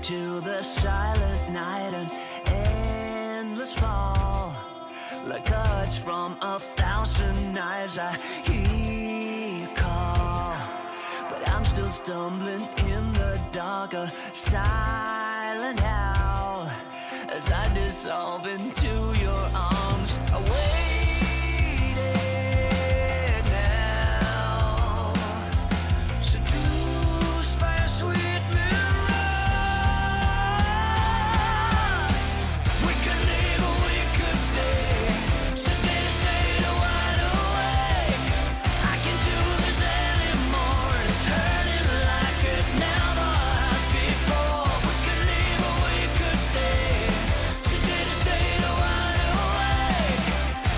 into the silent night, an endless fall. Like cuts from 1,000 knives, I hear you call. But I'm still stumbling in the dark, a silent howl, as I dissolve into your arms. I waited now, seduced by a sweet mirage. We could leave or we could stay, sedated, stayed wide awake. I can't do this anymore, it's hurting like it never has before. We could leave or we could stay, sedated, stayed wide awake.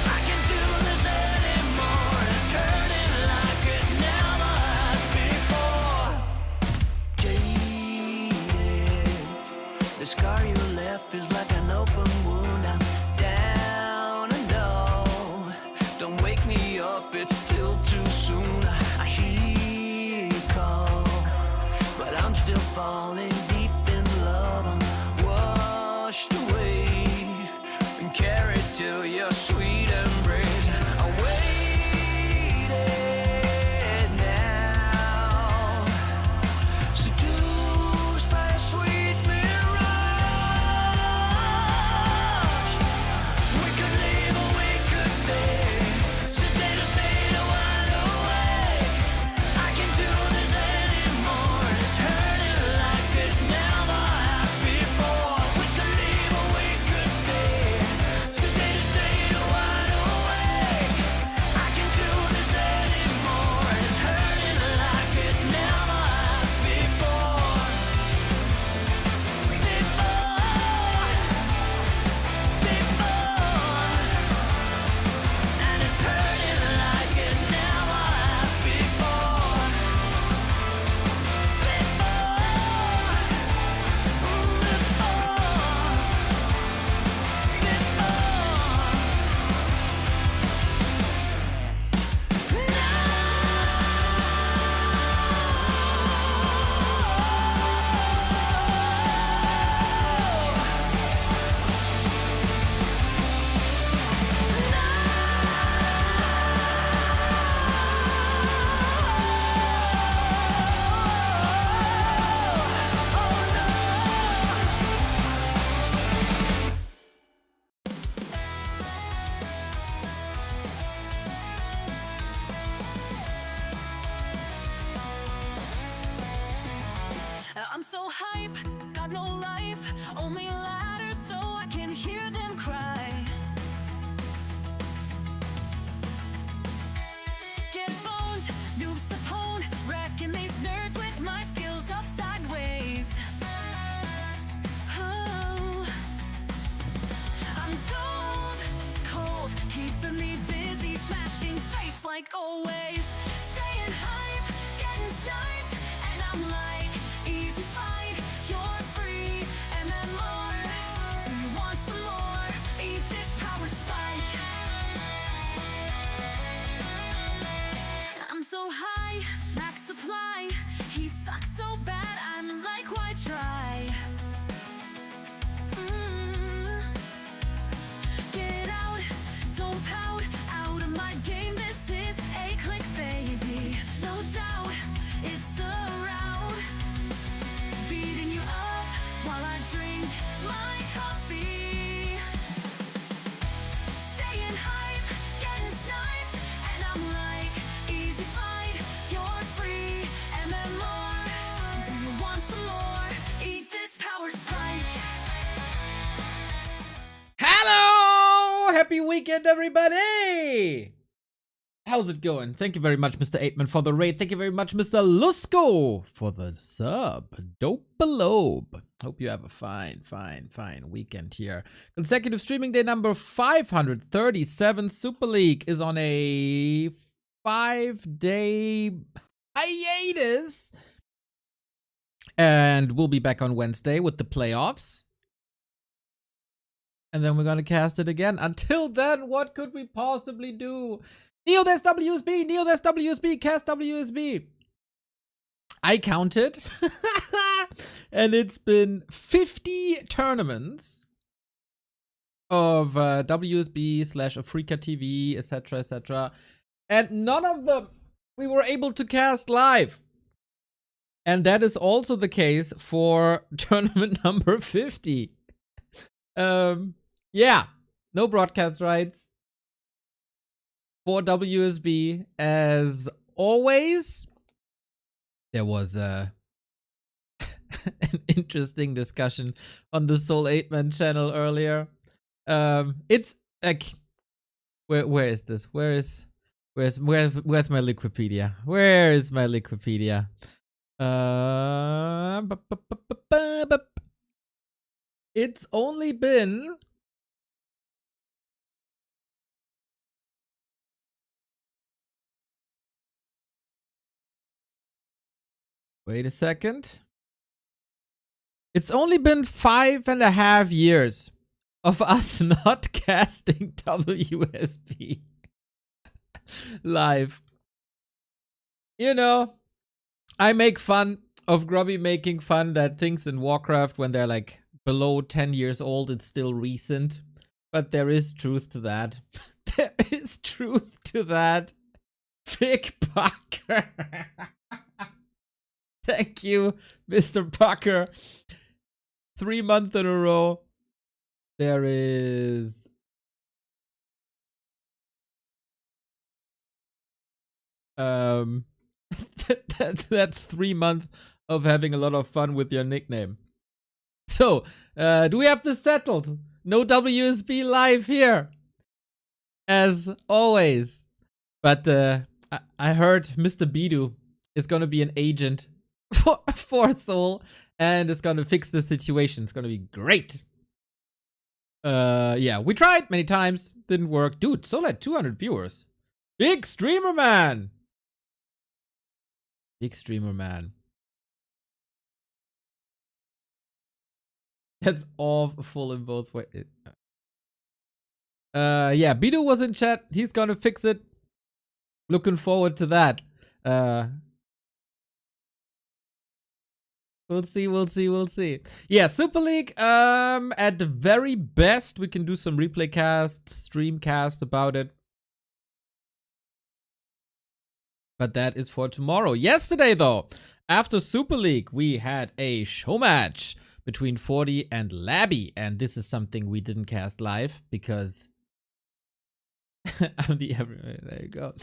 I can't do this anymore, it's hurting like it never has before. Jaded, the scar you left is like an open wound. I'm down and low. Don't wake me up, it's still too soon. I hear you call, but I'm still falling deep in love. I'm washed away and carried to your sweet embrace. I waited now, seduced by a sweet mirage. We could leave or we could stay, sedated, stayed wide awake. I can't do this anymore, it's hurting like it never has before. We could leave or we could stay, sedated, stayed wide awake. I can't do this anymore, it's hurting like it never has before. And it's hurting like it never has before. I'm so hype, got no life, only ladders so I can hear them cry. Get boned, noobs to pwn, wrecking these nerds with my skills up sideways. Oh, I'm told, cold, keeping me busy, smashing face like always. Staying hype, getting sniped, and I'm like, easy fight, you're free, and then more. Do you want some more? Eat this power spike. I'm so high, max supply. He sucks so bad, I'm like, why try? Get out, don't pout, out of my game. This is a click, baby. No doubt, it's a rout. Beating you up while I drink my coffee. Staying hype, getting sniped, and I'm like, easy fight, you're free, and then more. Do you want some more? Eat this power spike. Hello! Happy weekend, everybody! How's it going? Thank you very much, Mr. Aitman, for the raid. Thank you very much, Mr. Lusko, for the sub. Dope below. Hope you have a fine weekend here. Consecutive streaming day number 537. Super League is on a 5-day hiatus. And we'll be back on Wednesday with the playoffs. And then we're gonna cast it again. Until then, what could we possibly do? Neo, there's WSB! Neo, there's WSB! Cast WSB! I counted, and it's been 50 tournaments of WSB/Afrika TV, etc., etc., and none of them we were able to cast live. And that is also the case for tournament number 50. Yeah, no broadcast rights for WSB as always. There was an interesting discussion on the Soul 8-Man channel earlier. It's like, where is this? Where's my Wikipedia? Where is my Wikipedia? It's only been wait a second. It's only been 5.5 years of us not casting WSB live. You know, I make fun of Grubby making fun that things in Warcraft, when they're like below 10 years old, it's still recent. But there is truth to that. There is truth to that. Big Pucker. Thank you, Mr. Pucker. 3 months in a row. There is... that's 3 months of having a lot of fun with your nickname. So, do we have this settled? No WSB live here, as always. But I heard Mr. Bidu is gonna be an agent for Soul, and is gonna fix the situation. It's gonna be great. Yeah, we tried many times, didn't work. Dude, Soul had 200 viewers. Big streamer man. Big streamer man. That's awful in both ways. Yeah, Bidu was in chat. He's gonna fix it. Looking forward to that. We'll see. Yeah, Super League, at the very best, we can do some replay cast, stream cast about it. But that is for tomorrow. Yesterday, though, after Super League, we had a show match between 40 and Labby. And this is something we didn't cast live because... I'm the everywhere. There you go.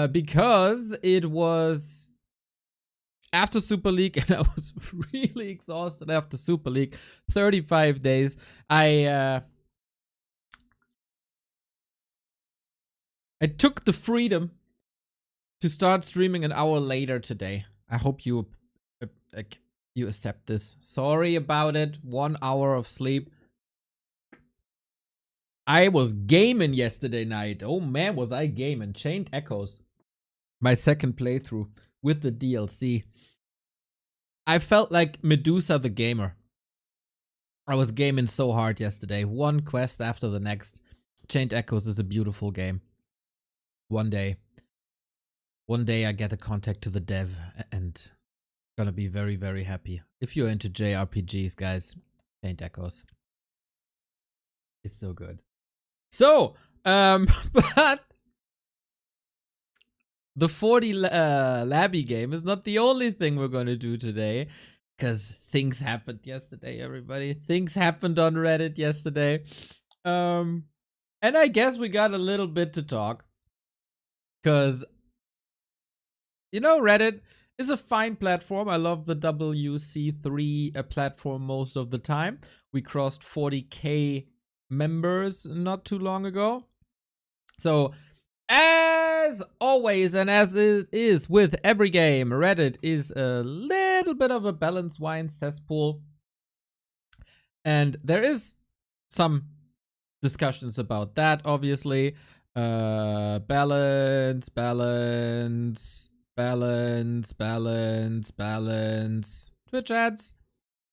Because it was... after Super League, and I was really exhausted after Super League. 35 days. I took the freedom to start streaming an hour later today. I hope you accept this. Sorry about it. 1 hour of sleep. I was gaming yesterday night. Oh man, was I gaming. Chained Echoes. My second playthrough with the DLC. I felt like Medusa the gamer. I was gaming so hard yesterday. One quest after the next. Chained Echoes is a beautiful game. One day I get a contact to the dev and gonna be very, very happy. If you're into JRPGs, guys, Chained Echoes. It's so good. So, but the 40 Labby game is not the only thing we're gonna do today, because things happened yesterday, everybody. Things happened on Reddit yesterday. And I guess we got a little bit to talk, because, you know, Reddit is a fine platform. I love the WC3 platform most of the time. We crossed 40K members not too long ago. So, as always, and as it is with every game, Reddit is a little bit of a balanced wine cesspool. And there is some discussions about that, obviously. Balance. Twitch ads.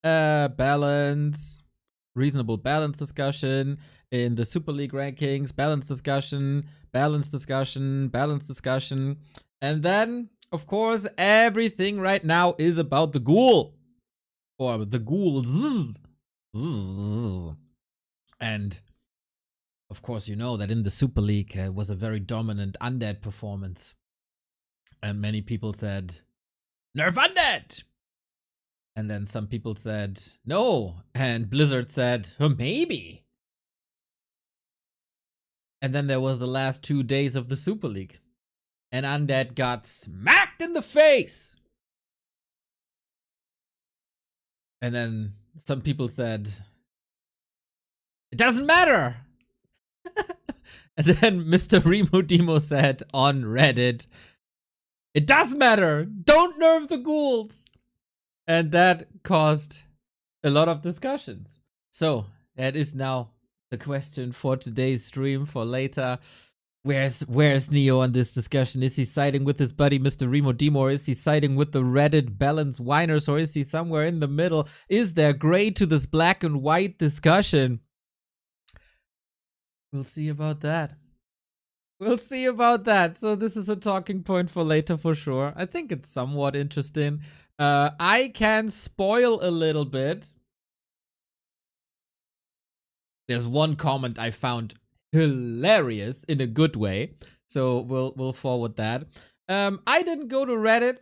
Balance. Reasonable balance discussion in the Super League rankings. Balance discussion. And then, of course, everything right now is about the Ghoul. Or the Ghouls. And, of course, you know that in the Super League was a very dominant Undead performance. And many people said, nerf Undead! And then some people said, no. And Blizzard said, maybe. And then there was the last 2 days of the Super League. And Undead got smacked in the face. And then some people said, it doesn't matter. And then Mr. Remo Demo said on Reddit, it does matter. Don't nerf the ghouls. And that caused a lot of discussions. So that is now the question for today's stream. For later, where's Neo on this discussion? Is he siding with his buddy Mr. Remo Demo, or is he siding with the Reddit balance whiners, or is he somewhere in the middle? Is there gray to this black and white discussion? We'll see about that. We'll see about that. So this is a talking point for later for sure. I think it's somewhat interesting. I can spoil a little bit. There's one comment I found hilarious in a good way, so we'll forward that. I didn't go to Reddit.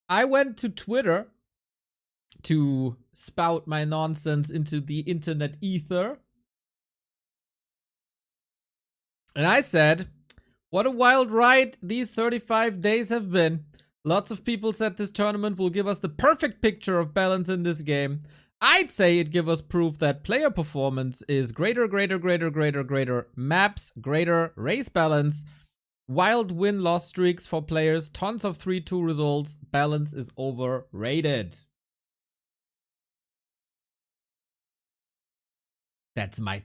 I went to Twitter to spout my nonsense into the internet ether. And I said, what a wild ride these 35 days have been. Lots of people said this tournament will give us the perfect picture of balance in this game. I'd say it gives us proof that player performance is greater, maps, greater, race balance, wild win-loss streaks for players, tons of 3-2 results, balance is overrated. That's my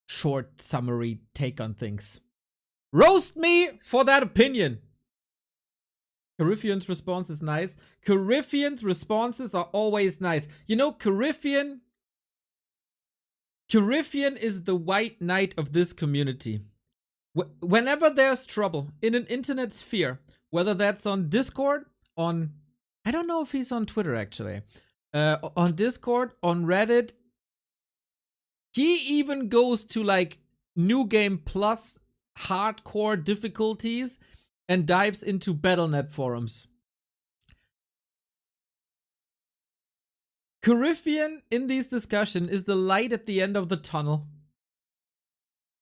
short summary take on things. Roast me for that opinion. Cariffian's response is nice. Cariffian's responses are always nice. You know, Cariffian is the white knight of this community. Whenever there's trouble in an internet sphere, whether that's on Discord, I don't know if he's on Twitter actually, on Discord, on Reddit, he even goes to like New Game Plus hardcore difficulties and dives into Battle.net forums. Cariffian in these discussions is the light at the end of the tunnel.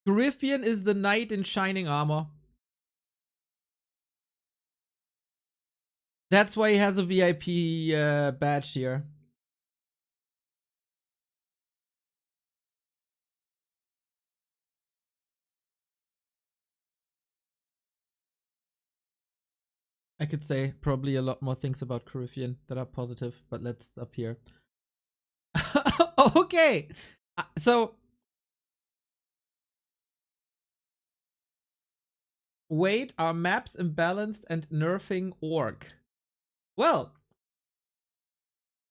Cariffian is the knight in shining armor. That's why he has a VIP badge here. I could say probably a lot more things about Cariffian that are positive, but let's up here. Okay, so wait, are maps imbalanced and nerfing orc? Well,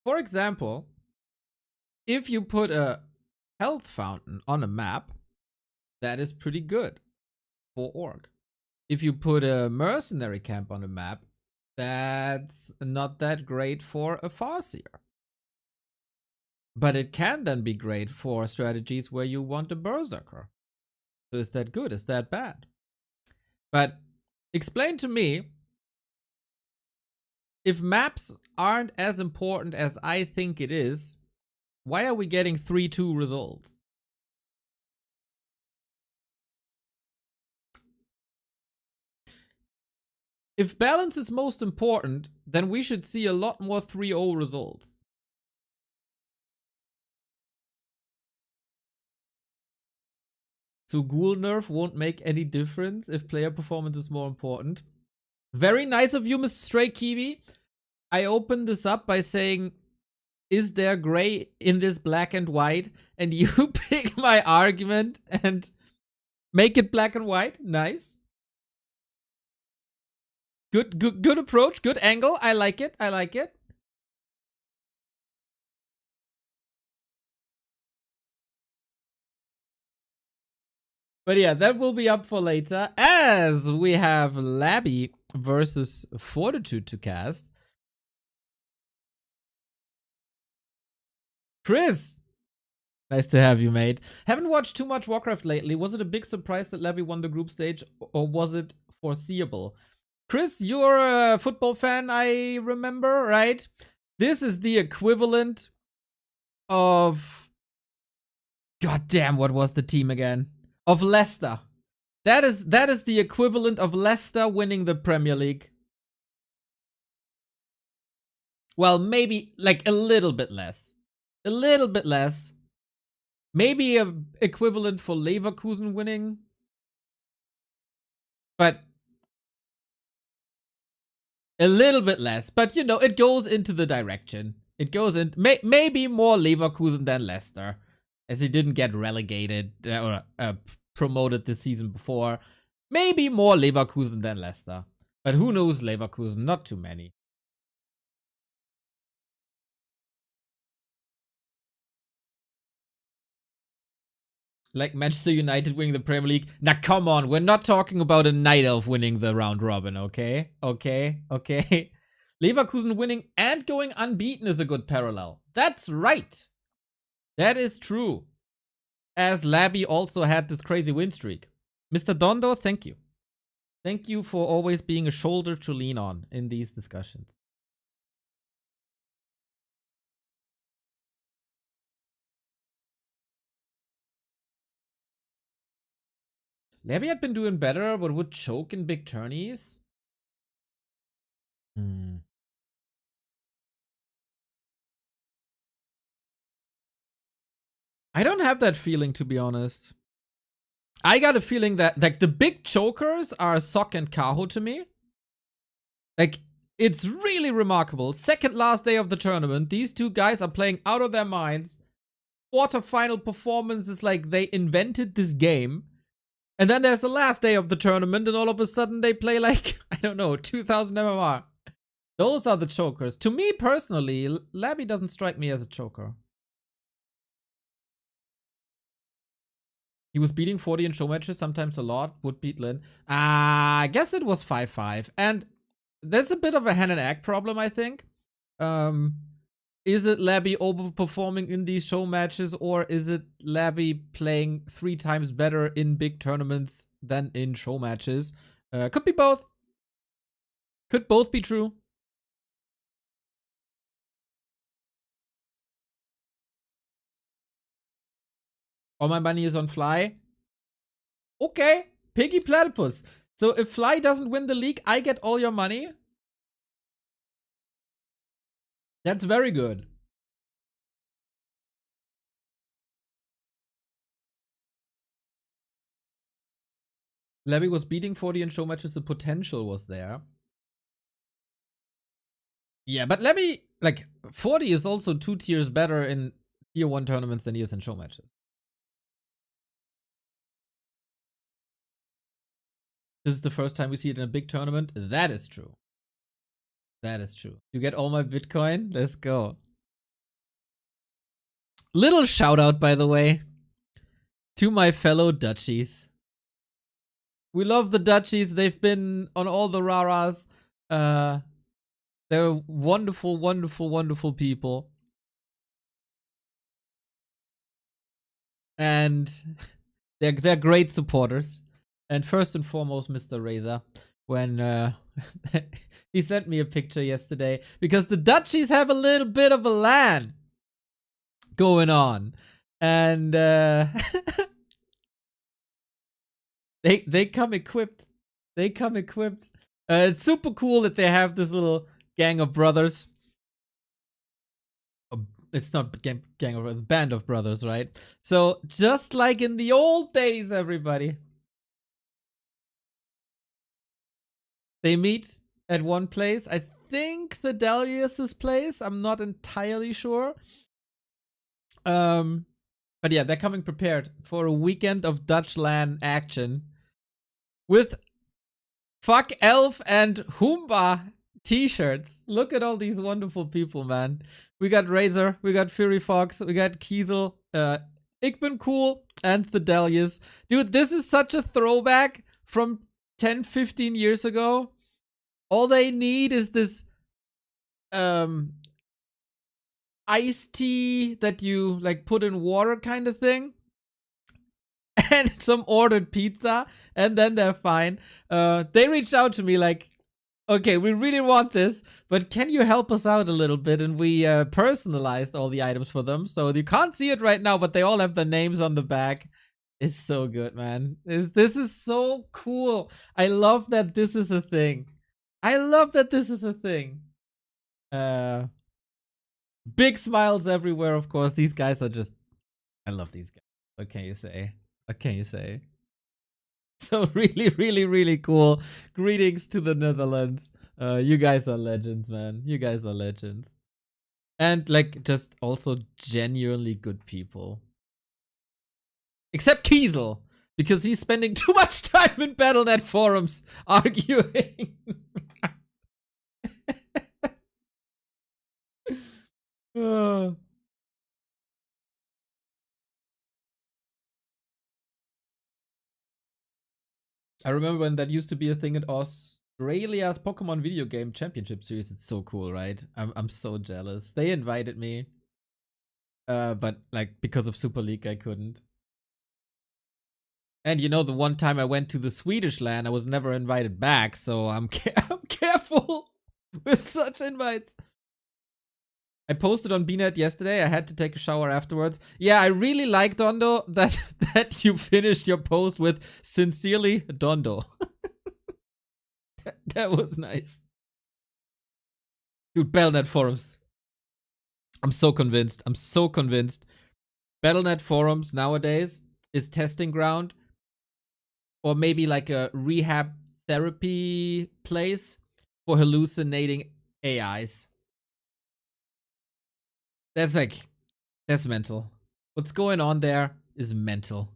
for example, if you put a health fountain on a map, that is pretty good for orc. If you put a mercenary camp on a map, that's not that great for a Farseer. But it can then be great for strategies where you want a Berserker. So is that good? Is that bad? But explain to me, if maps aren't as important as I think it is, why are we getting 3-2 results? If balance is most important, then we should see a lot more 3-0 results. So Ghoul nerf won't make any difference if player performance is more important. Very nice of you, Mr. Stray Kiwi. I opened this up by saying, is there gray in this black and white? And you pick my argument and make it black and white. Nice. Good approach, good angle. I like it. I like it. But yeah, that will be up for later, as we have Labby versus Fortitude to cast. Chris! Nice to have you, mate. Haven't watched too much Warcraft lately. Was it a big surprise that Labby won the group stage, or was it foreseeable? Chris, you're a football fan, I remember, right? This is the equivalent of... Goddamn, what was the team again? Of Leicester. That is the equivalent of Leicester winning the Premier League. Well, maybe like a little bit less. A little bit less. Maybe a equivalent for Leverkusen winning. But a little bit less. But, you know, it goes into the direction. It goes in... maybe more Leverkusen than Leicester. As he didn't get relegated or promoted this season before. Maybe more Leverkusen than Leicester. But who knows Leverkusen? Not too many. Like Manchester United winning the Premier League. Now, come on. We're not talking about a Night Elf winning the round robin, okay? Okay. Leverkusen winning and going unbeaten is a good parallel. That's right. That is true. As Labby also had this crazy win streak. Mr. Dondo, thank you. Thank you for always being a shoulder to lean on in these discussions. Labby had been doing better, but would choke in big tourneys. I don't have that feeling, to be honest. I got a feeling that like the big chokers are Sok and Kaho to me. Like, it's really remarkable. Second last day of the tournament, these two guys are playing out of their minds. Quarterfinal performance is like they invented this game. And then there's the last day of the tournament, and all of a sudden they play like, I don't know, 2000 MMR. Those are the chokers. To me personally, Labby doesn't strike me as a choker. He was beating 40 in show matches, sometimes a lot. Would beat Lin. I guess it was 5-5. And that's a bit of a hen and egg problem, I think. Is it Labby overperforming in these show matches, or is it Labby playing 3 times better in big tournaments than in show matches? Could be both. Could both be true. All my money is on Fly. Okay, Piggy Platypus. So if Fly doesn't win the league, I get all your money? That's very good. Labby was beating 40 in show matches. The potential was there. Yeah, but Labby, like, 40 is also 2 tiers better in tier 1 tournaments than he is in show matches. This is the first time we see it in a big tournament. That is true. That is true. You get all my Bitcoin? Let's go. Little shout out, by the way, to my fellow Dutchies. We love the Dutchies. They've been on all the raras. They're wonderful, wonderful, wonderful people. And they're great supporters. And first and foremost, Mr. Razor, when he sent me a picture yesterday, because the Dutchies have a little bit of a LAN going on, and they come equipped. They come equipped. It's super cool that they have this little gang of brothers. It's not gang of brothers, band of brothers, right? So just like in the old days, everybody. They meet at one place. I think the Delius's place. I'm not entirely sure. But yeah, they're coming prepared for a weekend of Dutch LAN action with Fuck Elf and Hoomba t-shirts. Look at all these wonderful people, man. We got Razor, we got Fury Fox, we got Kiesel, Igben Cool, and the Delius. Dude, this is such a throwback from 10, 15 years ago, All they need is this iced tea that you like put in water kind of thing. And some ordered pizza, and then they're fine. They reached out to me like, okay, we really want this, but can you help us out a little bit? And we personalized all the items for them. So you can't see it right now, but they all have their names on the back. It's so good, man. This is so cool. I love that this is a thing. I love that this is a thing. Big smiles everywhere, of course. These guys are just... I love these guys. What can you say? What can you say? So really, really, really cool. Greetings to the Netherlands. You guys are legends, man. You guys are legends. And like just also genuinely good people. Except Kiesel, because he's spending too much time in Battle.net forums arguing. I remember when that used to be a thing in Australia's Pokemon video game championship series. It's so cool, right? I'm so jealous. They invited me. But like because of Super League I couldn't. And you know, the one time I went to the Swedish LAN, I was never invited back, so I'm careful with such invites. I posted on BNet yesterday. I had to take a shower afterwards. Yeah, I really like Dondo that you finished your post with "Sincerely, Dondo." That was nice. Dude, Battle.net forums. I'm so convinced. I'm so convinced. Battle.net forums nowadays is testing ground. Or maybe like a rehab therapy place for hallucinating AIs. That's mental. What's going on there is mental.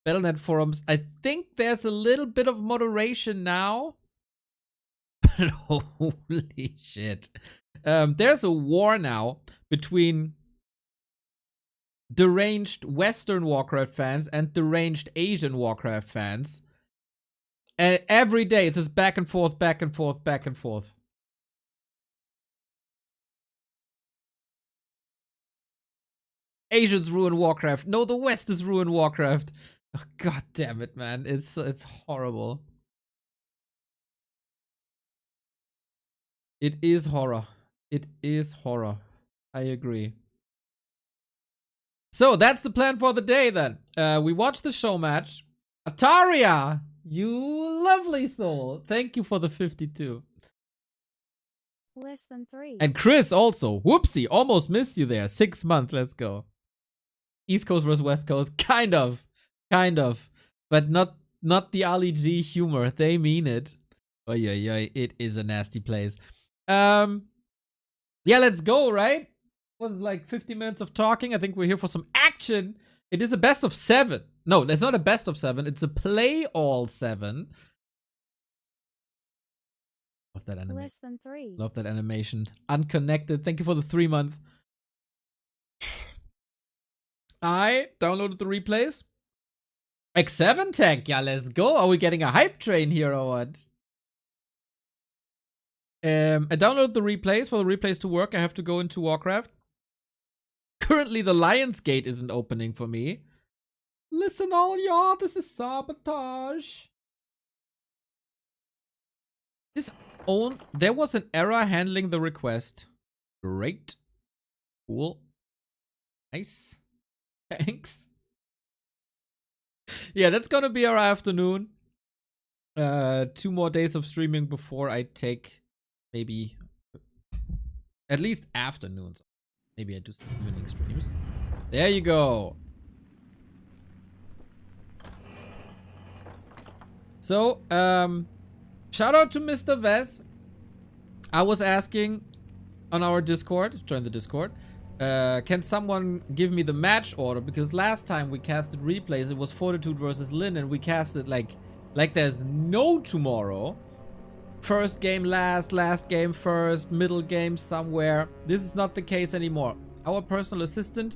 Battle.net forums, I think there's a little bit of moderation now. But holy shit. There's a war now between deranged Western Warcraft fans and deranged Asian Warcraft fans. And every day it's just back and forth, back and forth, back and forth. Asians ruin Warcraft. No, the West is ruin Warcraft. Oh, God damn it, man. It's horrible. It is horror. It is horror. I agree. So that's the plan for the day then. We watched the show match. Ataria, you lovely soul. Thank you for the 52. Less than 3. And Chris also. Whoopsie, almost missed you there. 6 months, let's go. East Coast versus West Coast. Kind of. But not the Ali G humor. They mean it. Oh yeah, it is a nasty place. Yeah, let's go, right? Was like 50 minutes of talking. I think we're here for some action. It is a best of 7. No, it's not a best of 7. It's a play all 7. Love that animation. Less than 3. Love that animation. Unconnected. Thank you for the 3-month. I downloaded the replays. X7 tech. Yeah, let's go. Are we getting a hype train here or what? I downloaded the replays. For the replays to work, I have to go into Warcraft. Currently, the Lion's Gate isn't opening for me. Listen, all y'all, this is sabotage. There was an error handling the request. Great. Cool. Nice. Thanks. Yeah, that's gonna be our afternoon. 2 more days of streaming before I take maybe at least afternoons. Maybe I do some evening streams. There you go. So, shout out to Mr. Vez. I was asking on our Discord, join the Discord, can someone give me the match order? Because last time we casted replays, it was Fortitude versus Lin, and we casted like there's no tomorrow. First game last, last game first, middle game somewhere. This is not the case anymore. Our personal assistant,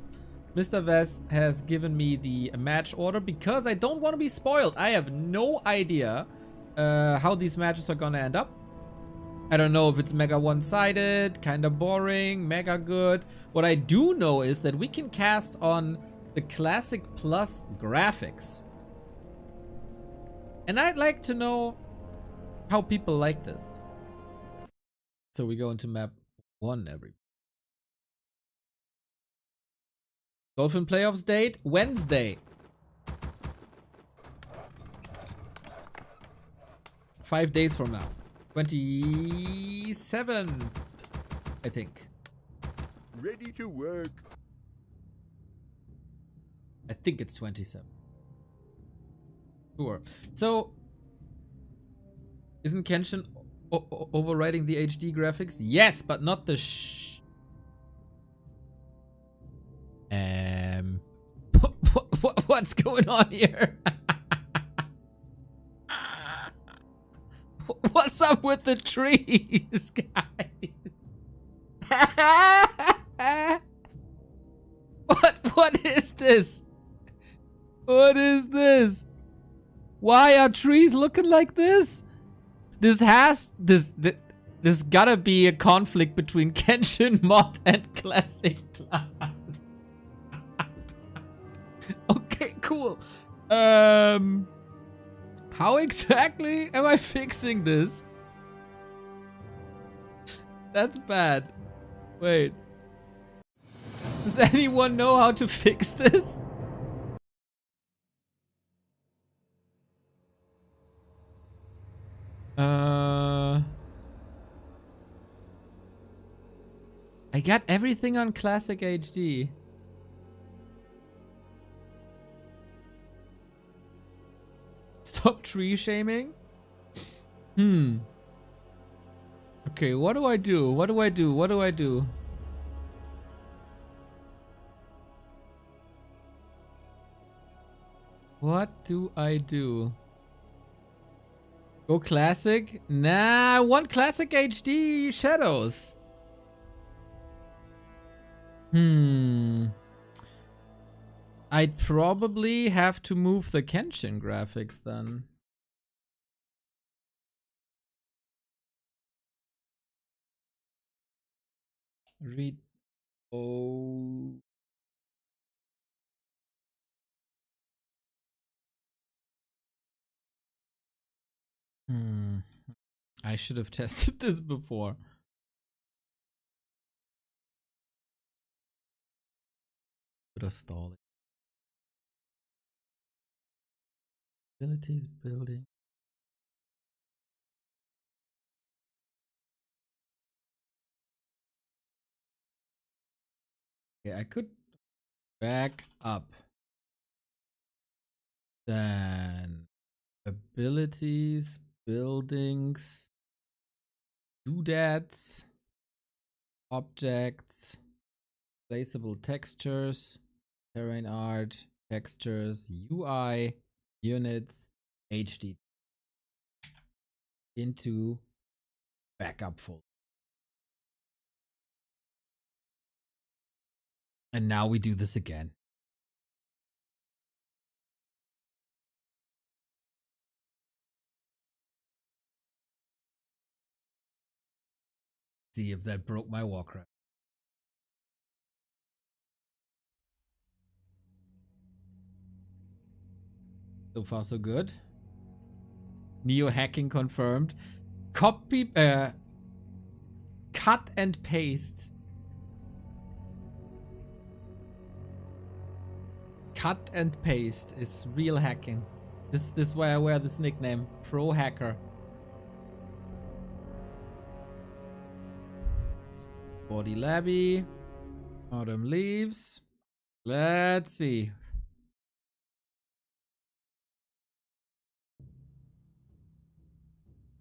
Mr. Vez, has given me the match order because I don't want to be spoiled. I have no idea how these matches are gonna end up. I don't know if it's mega one-sided, kind of boring, mega good. What I do know is that we can cast on the Classic Plus graphics. And I'd like to know how people like this. So we go into map 1 Dolphin playoffs date, Wednesday. 5 days from now. 27, I think. Ready to work. I think it's 27. Sure. So, isn't Kenshin overriding the HD graphics? Yes, but not the what's going on here? What's up with the trees, guys? What is this? What is this? Why are trees looking like this? This gotta be a conflict between Kenshin mod and Classic Class. Okay, cool. How exactly am I fixing this? That's bad. Wait. Does anyone know how to fix this? I got everything on Classic HD. Stop tree shaming? Okay, what do I do? What do I do? What do I do? What do I do? Go classic? Nah, I want classic HD shadows. I'd probably have to move the Kenshin graphics then. Read. Oh. I should have tested this before. Bit of stalling. Abilities building. Okay, I could back up. Then abilities, buildings, doodads, objects, placeable textures, terrain art, textures, UI, units, HD. Into backup folder. And now we do this again. See if that broke my Warcraft. So far, so good. Neo hacking confirmed. Copy, cut and paste. Cut and paste is real hacking. This is why I wear this nickname, Pro Hacker. Body Labby. Autumn leaves. Let's see.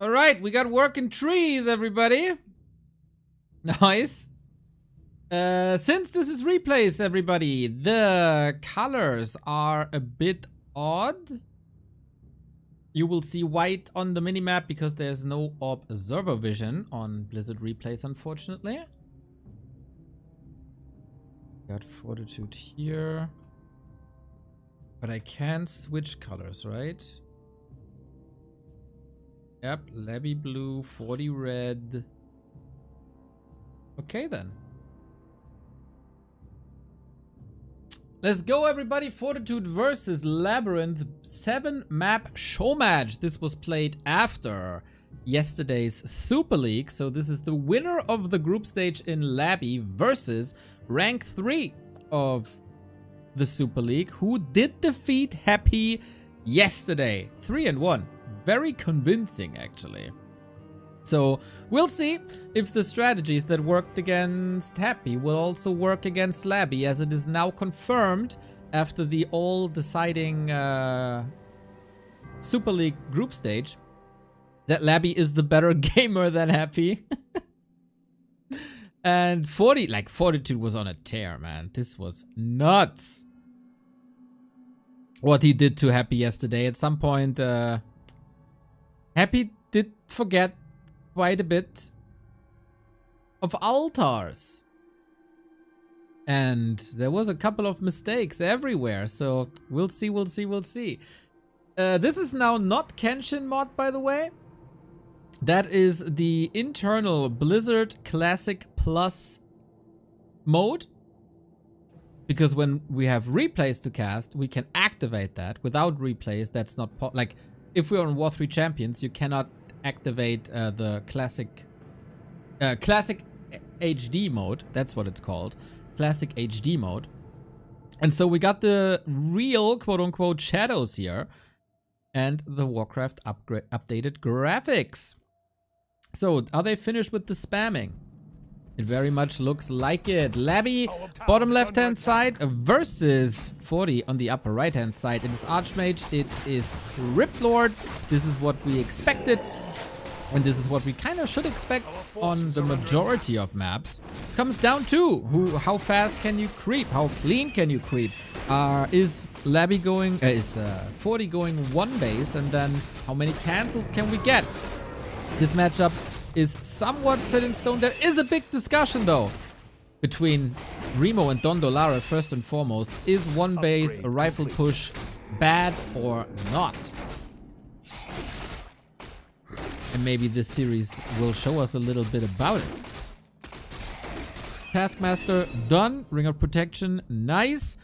All right, we got working trees, everybody. Nice. Since this is replays, everybody, the colors are a bit odd. You will see white on the minimap because there's no observer vision on Blizzard replays, unfortunately. Got Fortitude here. But I can switch colors, right? Yep, Labby blue, 40 red. Okay then. Let's go everybody. Fortitude versus LabyRinth 7-map Showmatch. This was played after yesterday's Super League. So this is the winner of the group stage in Labby versus rank 3 of the Super League, who did defeat Happy yesterday. 3-1. Very convincing, actually. So we'll see if the strategies that worked against Happy will also work against Labby, as it is now confirmed after the all-deciding Super League group stage that Labby is the better gamer than Happy. And Fortitude was on a tear, man. This was nuts. What he did to Happy yesterday. At some point, Happy did forget quite a bit of altars. And there was a couple of mistakes everywhere. So we'll see. This is now not Kenshin mod, by the way. That is the internal Blizzard Classic Plus mode. Because when we have replays to cast, we can activate that. Without replays, that's not like if we're on War 3 Champions, you cannot activate the classic HD mode. That's what it's called. Classic HD mode. And so we got the real quote-unquote shadows here. And the Warcraft updated graphics. So, are they finished with the spamming? It very much looks like it. Labby, bottom left-hand side versus 40 on the upper right-hand side. It is Archmage, it is Ripped Lord. This is what we expected. And this is what we kind of should expect on the majority of maps. Comes down to how fast can you creep? How clean can you creep? Is Labby going, is 40 going one base? And then how many cancels can we get? This matchup is somewhat set in stone. There is a big discussion though between Remo and Don Dolara first and foremost. Is one base, a rifle push, bad or not? And maybe this series will show us a little bit about it. Taskmaster done. Ring of Protection, nice.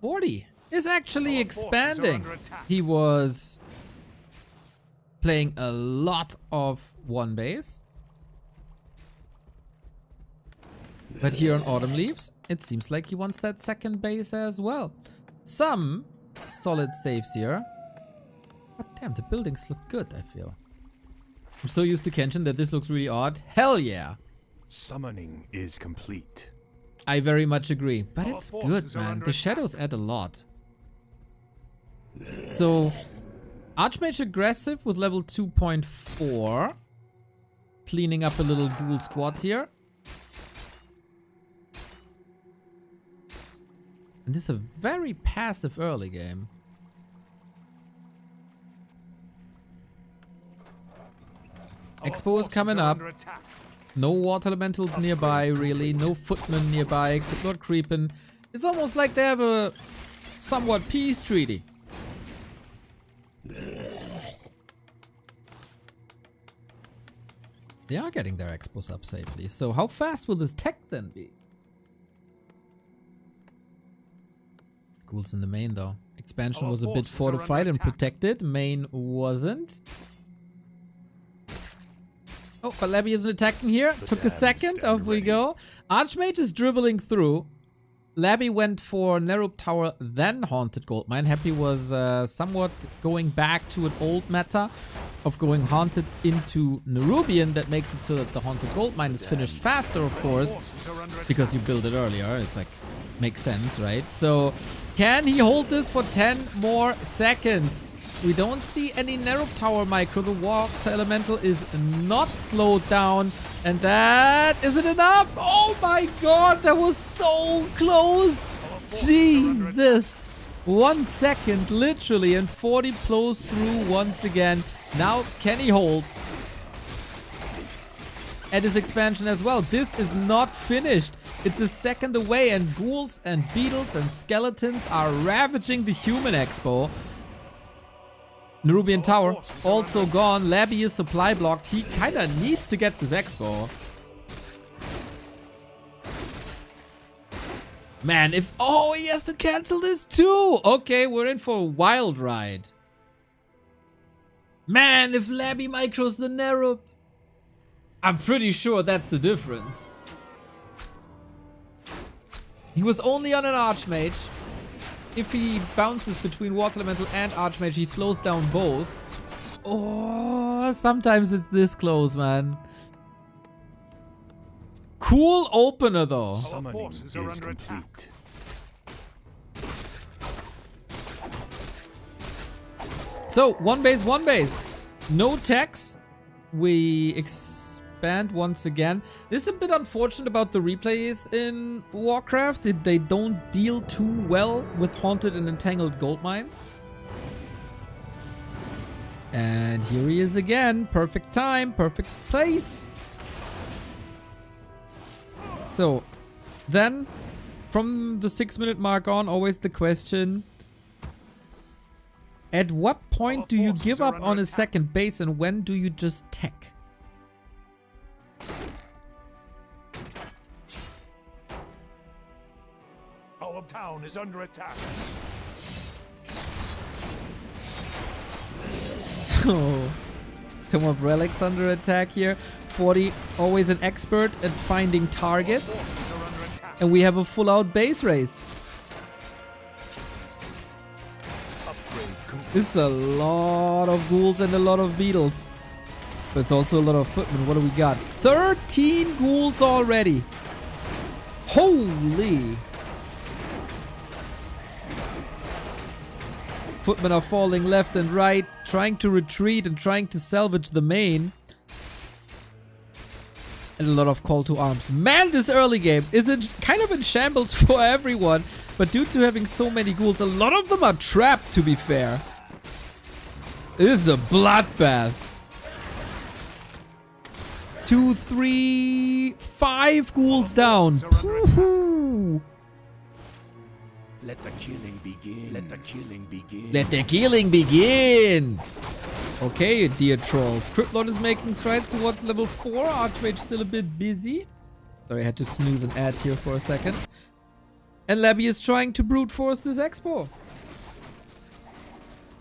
40 is actually expanding. He was playing a lot of one base. But here on Autumn Leaves, it seems like he wants that second base as well. Some solid saves here. God damn, the buildings look good, I feel. I'm so used to Kenshin that this looks really odd. Hell yeah. Summoning is complete. I very much agree. But it's good, man. The shadows add a lot. So, Archmage aggressive with level 2.4. Cleaning up a little Ghoul squad here. And this is a very passive early game. Expo is coming up. No water elementals nearby, really. No footmen nearby. Could not creeping. It's almost like they have a somewhat peace treaty. They are getting their expos up safely. So how fast will this tech then be? Ghouls in the main though. Expansion was a bit fortified and protected. Main wasn't. Oh, but Labby isn't attacking here. Took a second. Off we go. Archmage is dribbling through. Labby went for Nerup Tower, then Haunted Goldmine. Happy was somewhat going back to an old meta of going Haunted into Nerubian. That makes it so that the Haunted Goldmine is finished faster, of course, because you build it earlier. It's like, makes sense, right? So, can he hold this for 10 more seconds? We don't see any Nerup Tower micro. The Water Elemental is not slowed down. And that isn't enough. Oh my god, that was so close. Jesus. 1 second, literally. And 40 blows through once again. Now, can he hold? And his expansion as well. This is not finished. It's a second away. And ghouls and beetles and skeletons are ravaging the human expo. Nerubian Tower also gone. Labby is supply blocked. He kinda needs to get this expo. Man, if... Oh, he has to cancel this too! Okay, we're in for a wild ride. Man, if Labby micros the Nerub... I'm pretty sure that's the difference. He was only on an Archmage. If he bounces between Water Elemental and Archmage, he slows down both. Oh, sometimes it's this close, man. Cool opener, though. Summoning is complete. So, one base. No tax. We expand once again. This is a bit unfortunate about the replays in Warcraft. They don't deal too well with Haunted and Entangled Gold Mines. And here he is again. Perfect time, perfect place. So, then, from the 6-minute mark on, always the question... At what point do you give up on a second base and when do you just tech? Our town is under attack. So, Tome of Relics under attack here. 40, always an expert at finding targets. And we have a full-out base race. This is a lot of ghouls and a lot of beetles. But it's also a lot of footmen. What do we got? 13 ghouls already. Holy. Footmen are falling left and right, trying to retreat and trying to salvage the main. And a lot of call to arms. Man, this early game is kind of in shambles for everyone. But due to having so many ghouls, a lot of them are trapped, to be fair. This is a bloodbath. 2, 3, 5 ghouls down. Woohoo! Let the killing begin. Let the killing begin. Let the killing begin! Okay, dear trolls. Cryptlord is making strides towards level 4. Archmage still a bit busy. Sorry, I had to snooze an ad here for a second. And Labby is trying to brute force this expo.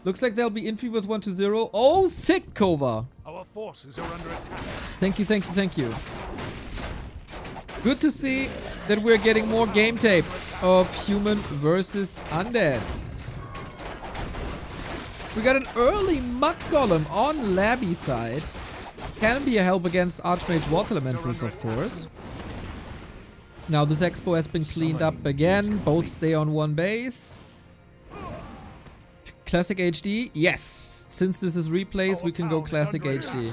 Looks like there'll be infy with 1-0. Oh, sick, Kova. Our forces are under attack. Thank you, thank you, thank you. Good to see that we're getting more game tape of human versus undead. We got an early Mud Golem on Labby side. Can be a help against Archmage Water Elementals, of course. Now this expo has been cleaned up again. Both stay on one base. Classic HD? Yes! Since this is replays, we can go Classic HD.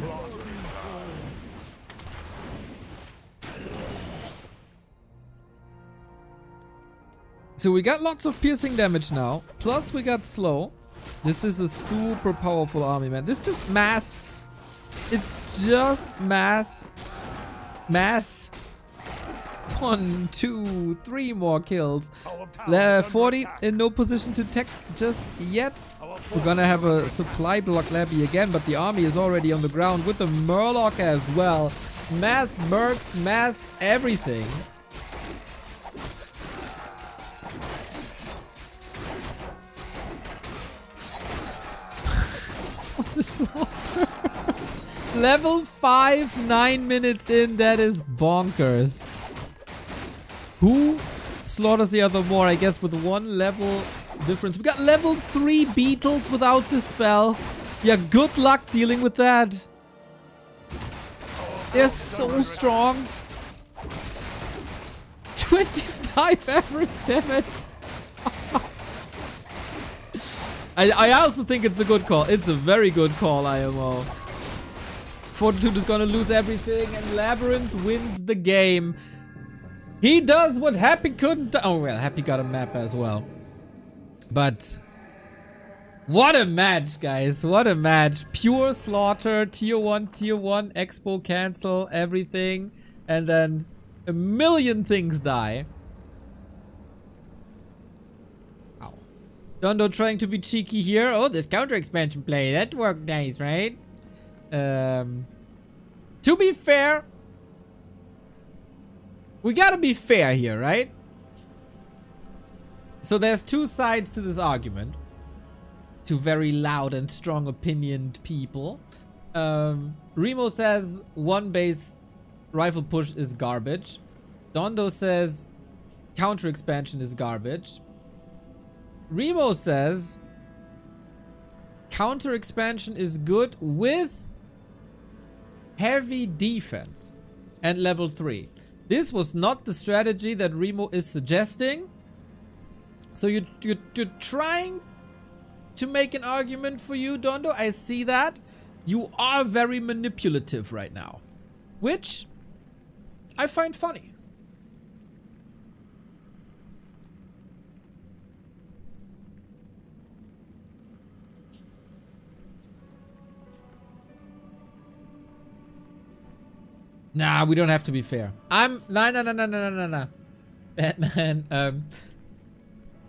So we got lots of piercing damage now. Plus we got slow. This is a super powerful army, man. This is just mass. It's just math. Mass. 1, 2, 3 more kills. 40 in no position to tech just yet. We're gonna have a supply block Labby again, but the army is already on the ground with the Murloc as well. Mass mercs, mass everything. Level 5, 9 minutes in, that is bonkers. Who slaughters the other more? I guess with 1 level difference. We got level 3 beetles without the spell. Yeah, good luck dealing with that. They're so strong. 25 average damage. I also think it's a good call. It's a very good call, IMO. Fortitude is gonna lose everything and LabyRinth wins the game. He does what Happy couldn't do. Oh, well, Happy got a map as well. But what a match, guys. What a match. Pure slaughter, tier 1, expo cancel, everything. And then a million things die. Ow. Dondo trying to be cheeky here. Oh, this counter expansion play. That worked nice, right? To be fair, we gotta be fair here, right? So there's two sides to this argument. Two very loud and strong opinioned people. Remo says one base rifle push is garbage. Dondo says counter expansion is garbage. Remo says counter expansion is good with heavy defense and level 3. This was not the strategy that Remo is suggesting. So you're trying to make an argument for you, Dondo. I see that. You are very manipulative right now, which I find funny. Nah, we don't have to be fair. No. Batman,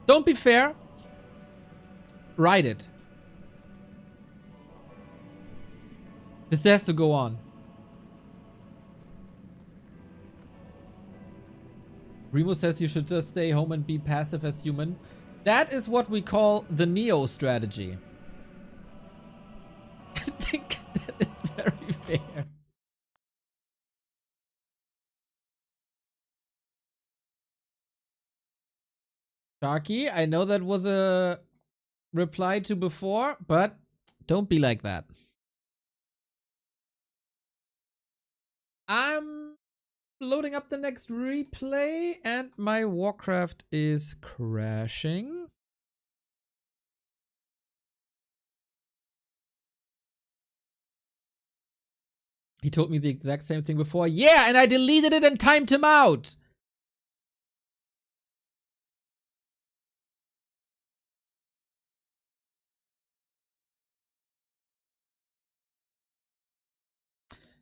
don't be fair. Write it. This has to go on. Remo says you should just stay home and be passive as human. That is what we call the Neo strategy. I think that is very fair. Sharky, I know that was a reply to before, but don't be like that. I'm loading up the next replay and my Warcraft is crashing. He told me the exact same thing before. Yeah, and I deleted it and timed him out.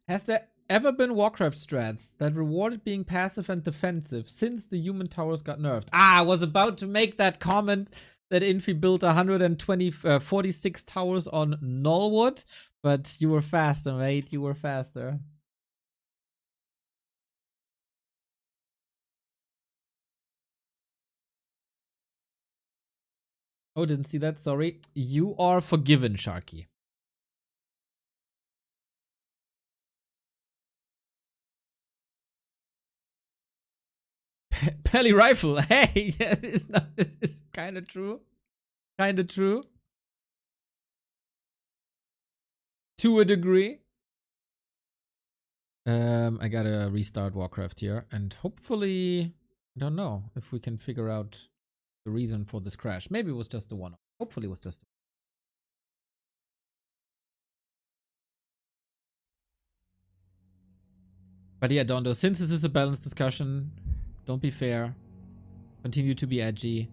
Has there ever been Warcraft strats that rewarded being passive and defensive since the human towers got nerfed? I was about to make that comment that Infi built 46 towers on Nullwood, but you were faster, mate. You were faster. Oh, didn't see that. Sorry. You are forgiven, Sharky. Pelly rifle. Hey, yeah, it's kind of true. Kind of true. To a degree. I gotta restart Warcraft here, and hopefully, I don't know if we can figure out the reason for this crash. Maybe it was just the one. Hopefully, it was just. But yeah, Dondo, since this is a balanced discussion, don't be fair. Continue to be edgy.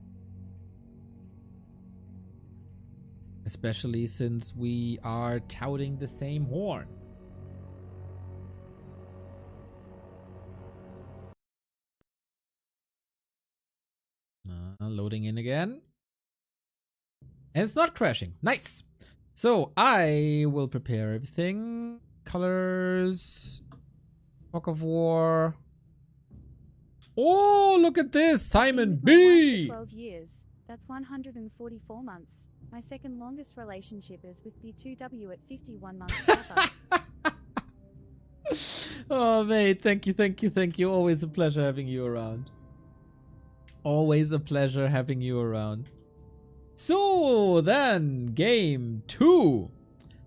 Especially since we are touting the same horn. Loading in again. And it's not crashing. Nice. So I will prepare everything. Colors. Fog of War. Oh, look at this. Simon Been with my wife B. for 12 years. That's 144 months. My second longest relationship is with B2W at 51 months together. Oh, mate. Thank you, thank you, thank you. Always a pleasure having you around. Always a pleasure having you around. So, then, game 2.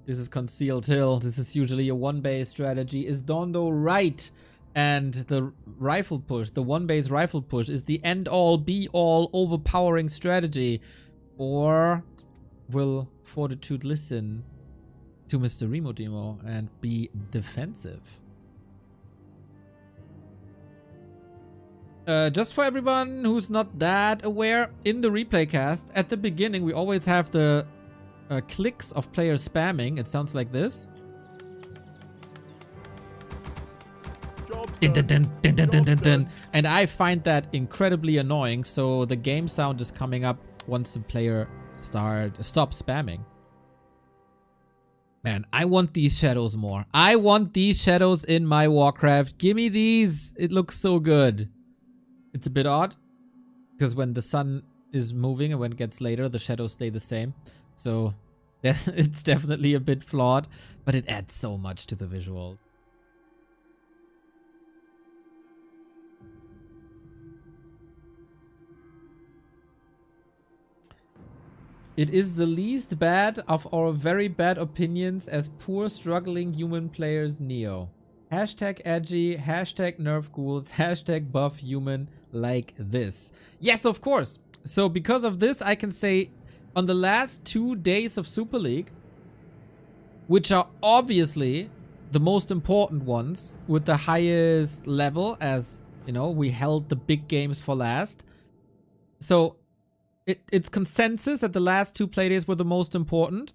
This is Concealed Hill. This is usually a one-base strategy. Is Dondo right? And the rifle push, the one-base rifle push, is the end-all, be-all, overpowering strategy. Or will Fortitude listen to Mr. Remo Demo and be defensive? Just for everyone who's not that aware, in the replay cast, at the beginning, we always have the clicks of players spamming. It sounds like this. Dun, dun, dun, dun, dun, dun, dun, dun. And I find that incredibly annoying, so the game sound is coming up once the player stops spamming. Man, I want these shadows more. I want these shadows in my Warcraft. Give me these. It looks so good. It's a bit odd because when the sun is moving and when it gets later, the shadows stay the same. So it's definitely a bit flawed, but it adds so much to the visual. It is the least bad of our very bad opinions as poor struggling human players Neo. Hashtag edgy, hashtag nerf ghouls, hashtag buff human like this. Yes, of course. So because of this, I can say on the last 2 days of Super League, which are obviously the most important ones with the highest level, as you know, we held the big games for last. So it's consensus that the last 2 playdays were the most important.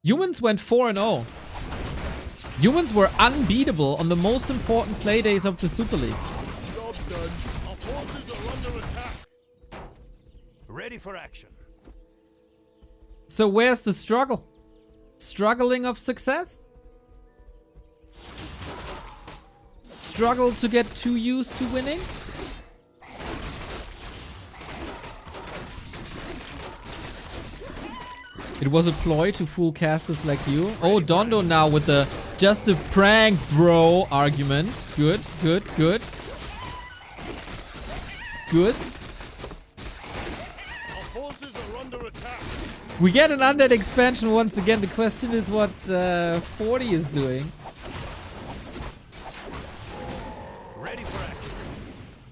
Humans went 4-0. Humans were unbeatable on the most important playdays of the Super League. Job done. Our forces are under attack. Ready for action. So where's the struggle? Struggling of success? Struggle to get too used to winning? It was a ploy to fool casters like you. Oh, Dondo now with the just a prank, bro argument. Good, good, good. Good. Our forces are under attack. We get an undead expansion once again. The question is what 40 is doing. Ready for action.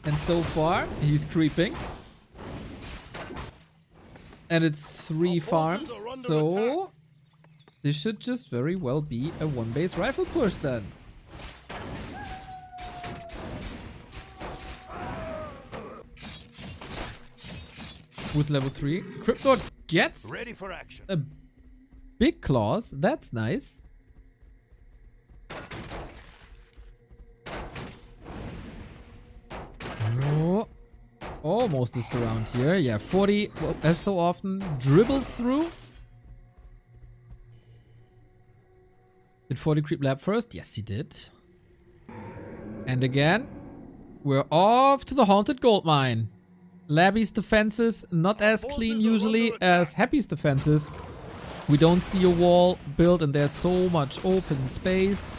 And so far, he's creeping. And it's 3 farms, so this should just very well be a 1-base rifle push then. With level 3, Cryptlord gets Ready for action. a big claws. That's nice. Oh. Almost is around here. Yeah, 40, well, as so often, dribbles through. Did 40 creep lab first? Yes, he did. And again, we're off to the haunted gold mine. Labby's defenses not as clean usually as Happy's defenses. We don't see a wall built and there's so much open space.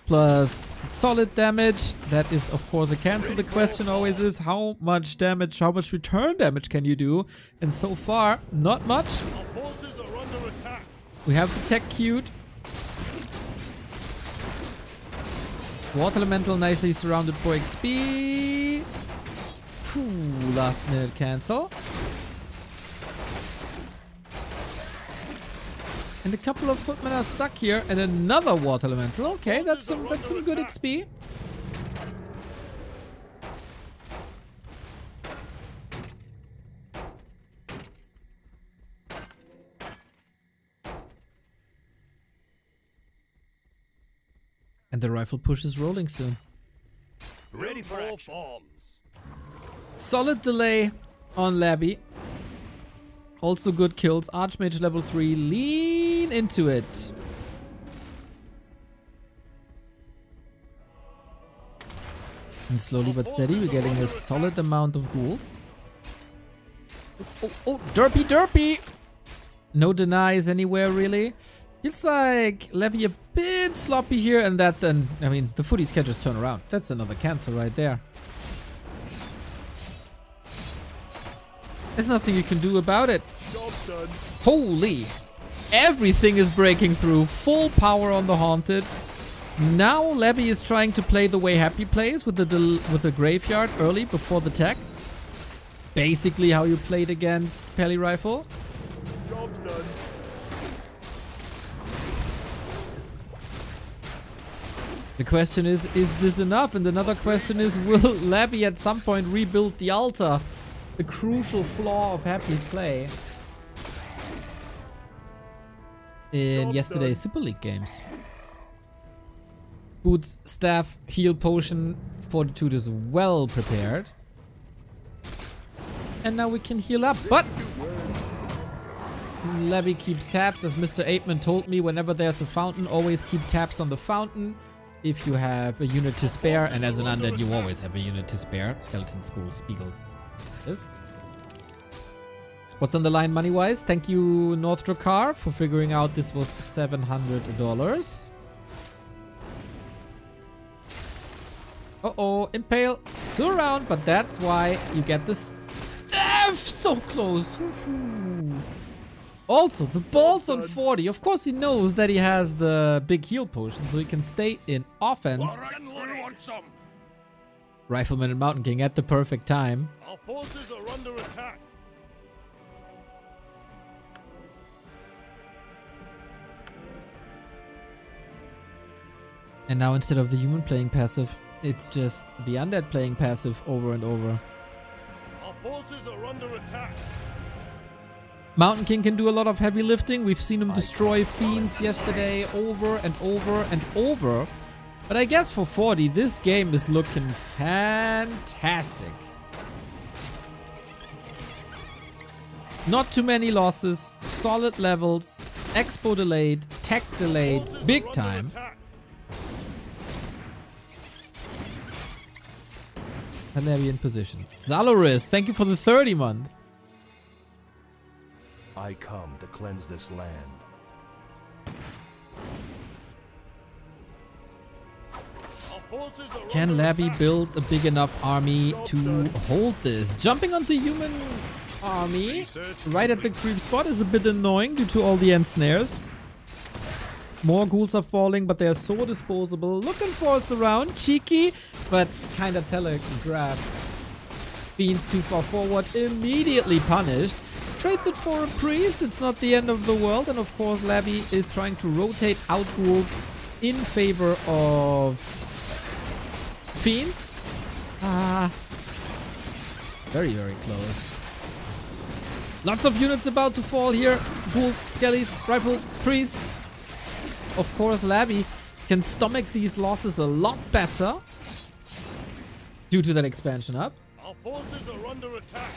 Plus solid damage. That is of course a cancel. The question always is how much damage, how much return damage can you do? And so far, not much. Our forces are under attack. We have the tech queued. Water Elemental nicely surrounded for XP. Phew, last minute cancel. And a couple of footmen are stuck here, and another Water Elemental. Okay, that's some good XP. And the rifle push is rolling soon. Ready for action. Solid delay on Labby. Also good kills. Archmage level 3. Lean into it. And slowly but steady, we're getting a solid amount of ghouls. Oh, derpy, derpy! No denies anywhere, really. It's like Labby a bit sloppy here, and that then, I mean, the footies can just turn around. That's another cancel right there. There's nothing you can do about it. Job done. Holy! Everything is breaking through. Full power on the Haunted. Now Labby is trying to play the way Happy plays with the Graveyard early before the tech. Basically how you played against Pally Rifle. Job's done. The question is this enough? And another question is, will Labby at some point rebuild the altar? The crucial flaw of Happy's play in yesterday's Super League games. Boots, staff, heal potion, Fortitude is well prepared. And now we can heal up, but Levy keeps tabs. As Mr. Aitman told me, whenever there's a fountain, always keep tabs on the fountain. If you have a unit to spare, and as an undead, you always have a unit to spare. Skeleton Schools, Beagles. This. What's on the line money-wise? Thank you, North Drakkar, for figuring out this was $700. Uh-oh, Impale Surround, but that's why you get this staff so close. Also, the balls on 40. Of course, he knows that he has the big heal potion, so he can stay in offense. Rifleman and Mountain King at the perfect time. Our forces are under attack. And now instead of the human playing passive, it's just the undead playing passive over and over. Our forces are under attack. Mountain King can do a lot of heavy lifting. We've seen him destroy fiends yesterday over and over and over. But I guess for 40, this game is looking fantastic. Not too many losses, solid levels, expo delayed, tech delayed, big time. Valerian position. LabyRinth, thank you for the 30 month. I come to cleanse this land. Our forces are Can under Labby attack. build a big enough army to hold this? Jumping onto human army right at the creep spot is a bit annoying due to all the ensnares. More ghouls are falling, but they're so disposable. Looking for us around. Cheeky, but kind of telegraphed. Fiends too far forward. Immediately punished. Trades it for a priest. It's not the end of the world. And of course, Labby is trying to rotate out ghouls in favor of fiends. Very, very close. Lots of units about to fall here. Ghouls, skellies, rifles, priests. Of course, Labby can stomach these losses a lot better due to that expansion up. Our forces are under attack.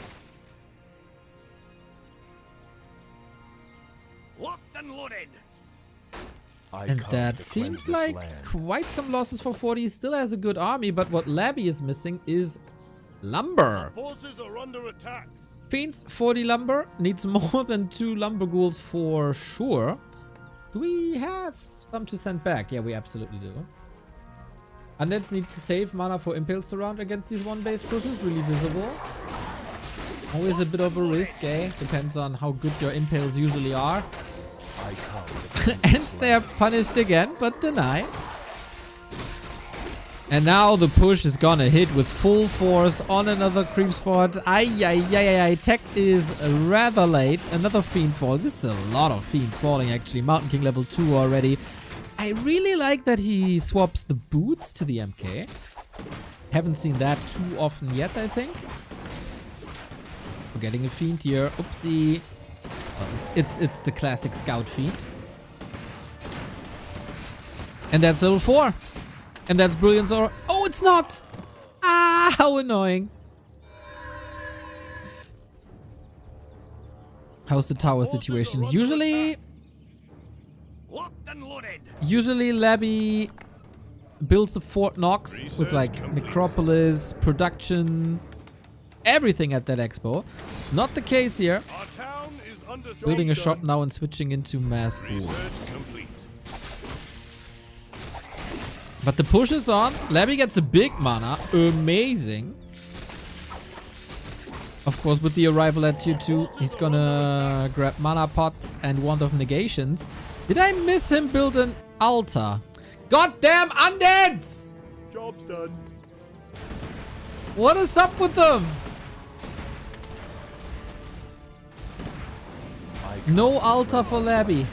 Locked and loaded. And that seems like quite some losses for 40. He still has a good army, but what Labby is missing is lumber. Forces are under attack. Fiends, 40 lumber. Needs more than 2 lumber ghouls for sure. Do we have some to send back? Yeah, we absolutely do. Undeads need to save mana for Impale Surround against these one-base pushes. Really visible. Always a bit of a risk, eh? Depends on how good your Impales usually are. I come. And they're punished again, but deny. And now the push is gonna hit with full force on another creep spot. Ay. Tech is rather late. Another fiend fall. This is a lot of fiends falling, actually. Mountain King level 2 already. I really like that he swaps the boots to the MK. Haven't seen that too often yet, I think. We're getting a fiend here. Oopsie. It's the classic scout fiend. And that's level 4. And that's Brilliance or... Oh, it's not! Ah, how annoying. How's the tower situation? Usually Locked and loaded. Labby builds a Fort Knox with like necropolis, production, everything at that expo. Not the case here. Our town is under Building a siege. shop now and switching into mass ghouls. Research complete. But the push is on. Labby gets a big mana. Amazing. Of course, with the arrival at tier 2, he's gonna grab mana pots and Wand of Negations. Did I miss him build an altar? Goddamn undeads! Job's done. What is up with them? No altar for Labby.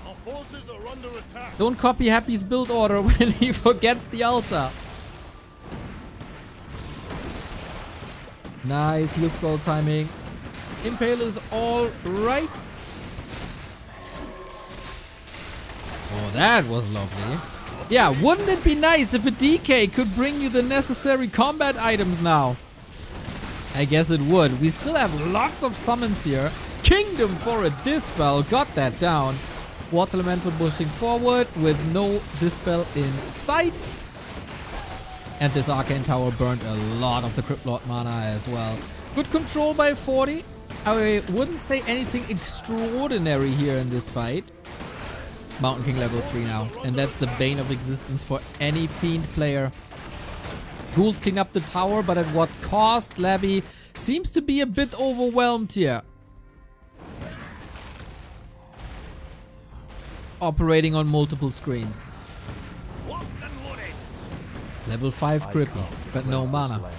Our forces are under attack. Don't copy Happy's build order when he forgets the altar. Nice heal scroll timing. Impale is all right. Oh, that was lovely. Yeah, wouldn't it be nice if a DK could bring you the necessary combat items now? I guess it would. We still have lots of summons here. Kingdom for a Dispel. Got that down. Water Elemental pushing forward with no Dispel in sight. And this Arcane Tower burned a lot of the Crypt Lord mana as well. Good control by 40. I wouldn't say anything extraordinary here in this fight. Mountain King level 3 now. And that's the bane of existence for any Fiend player. Ghouls clean up the tower, but at what cost? Labby seems to be a bit overwhelmed here. Operating on multiple screens. Locked and loaded. Level 5 Crippy, but no mana.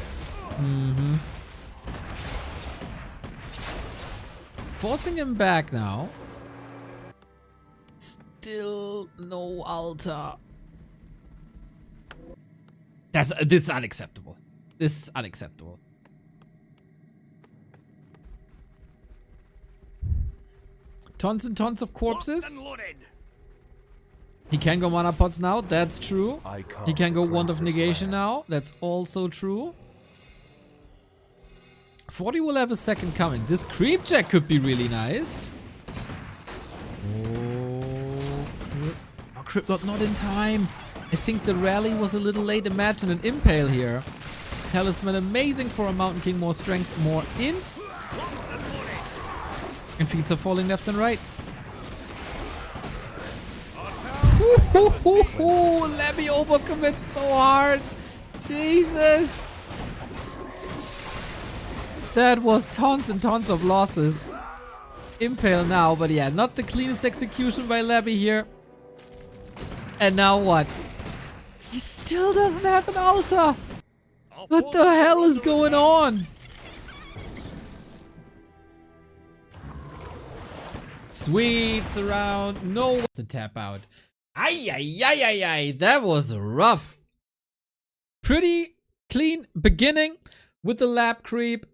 Forcing him back now. Still no altar. This is unacceptable. This is unacceptable. Tons and tons of corpses. Locked and loaded. He can go mana pots now. That's true. I come He can to go Wand cleanse of this Negation land. now. That's also true. 40 will have a second coming. This creep jack could be really nice. Oh, Cryptlord not in time. I think the rally was a little late. Imagine an Impale here. Talisman amazing for a Mountain King. More strength, more int. And feats are falling left and right. Labby overcommits so hard. Jesus. That was tons and tons of losses. Impale now, but yeah, not the cleanest execution by Labby here. And now what? He still doesn't have an altar. What the hell is going on? Sweets around. No to tap out. Ay. That was rough. Pretty clean beginning with the lab creep.